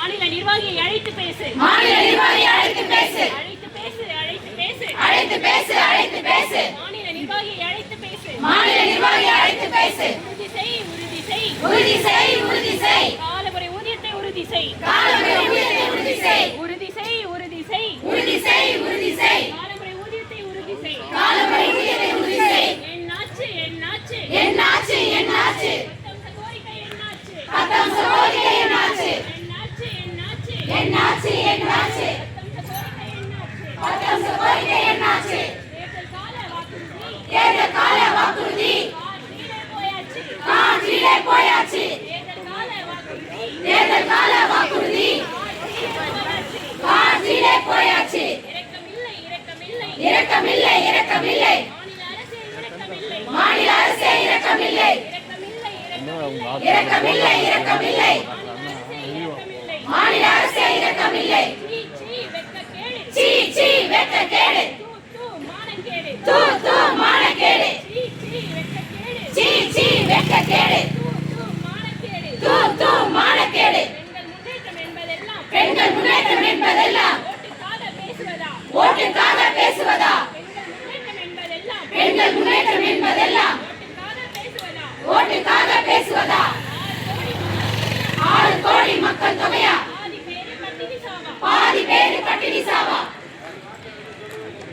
மாநில நிர்வாகியை அழைத்து பேசு. மாநில நிர்வாகியை அழைத்து பேசு. அழைத்து பேசு. அழைத்து பேசு. அழைத்து பேசு. அழைத்து பேசு. மாநில நிர்வாகியை அழைத்து பேசு. மாநில நிர்வாகியை அழைத்து பேசு. உறுதி செய். உறுதி செய். உறுதி செய். உறுதி செய். காலமுறை ஊதியத்தை உறுதி செய். காலமுறை ஊதியத்தை உறுதி செய். உறுதி செய். உறுதி செய். உறுதி செய். உறுதி செய். காலமுறை ஊதியத்தை உறுதி செய். காலமுறை ஊதியத்தை உறுதி செய். என்னாச்சு? என்னாச்சு? என்னாச்சு? என்னாச்சு? பத்தம்ச கோரிக்கை என்னாச்சு? பத்தம்ச கோரிக்கை என்னாச்சு? என்னாச்சு? என்னாச்சு? என்னாச்சு? என்னாச்சு? பத்தம்ச கோரிக்கை என்னாச்சு? பத்தம்ச கோரிக்கை என்னாச்சு? தேர்தல் கால வாக்குறுதி. தேர்தல் கால வாக்குறுதி காற்றிலே போயாச்சு. காற்றிலே போயாச்சு. தேர்தல் கால வாக்குறுதி. தேர்தல் கால வாக்குறுதி காற்றிலே போயாச்சு. இரக்கமில்லை. இரக்கமில்லை. இரக்கமில்லை. இரக்கமில்லை. மாநில அரசே இரக்கமில்லை. மாநில அரசே இரக்கமில்லை. இரக்கமில்லை. இரக்கமில்லை. இரக்கமில்லை. மாநில அரசே இரக்கமில்லை. சீ சீ வெட்கக்கேடு. சீ சீ வெட்கக்கேடு. தூ மானக்கேடு. தூ தூ மானக்கேடு. சீ சீ வெட்கக்கேடு. சீ சீ வெட்கக்கேடு. தூ மானக்கேடு. தூ தூ மானக்கேடு. பெண்கள் முன்னேற்றம் என்பதெல்லாம் பெண்கள் முன்னேற்றம் என்பதெல்லாம் ஓட்டுக்காக பேசுவதா? ஓட்டுக்காக பேசுவதா? பெண்கள் முன்னேற்றம் என்பதெல்லாம் பெண்கள் முன்னேற்றம் என்பதெல்லாம் ஓட்டுக்காக பேசுவதா? ஓட்டுக்காக பேசுவதா? 6 கோடி மக்கள் தொகை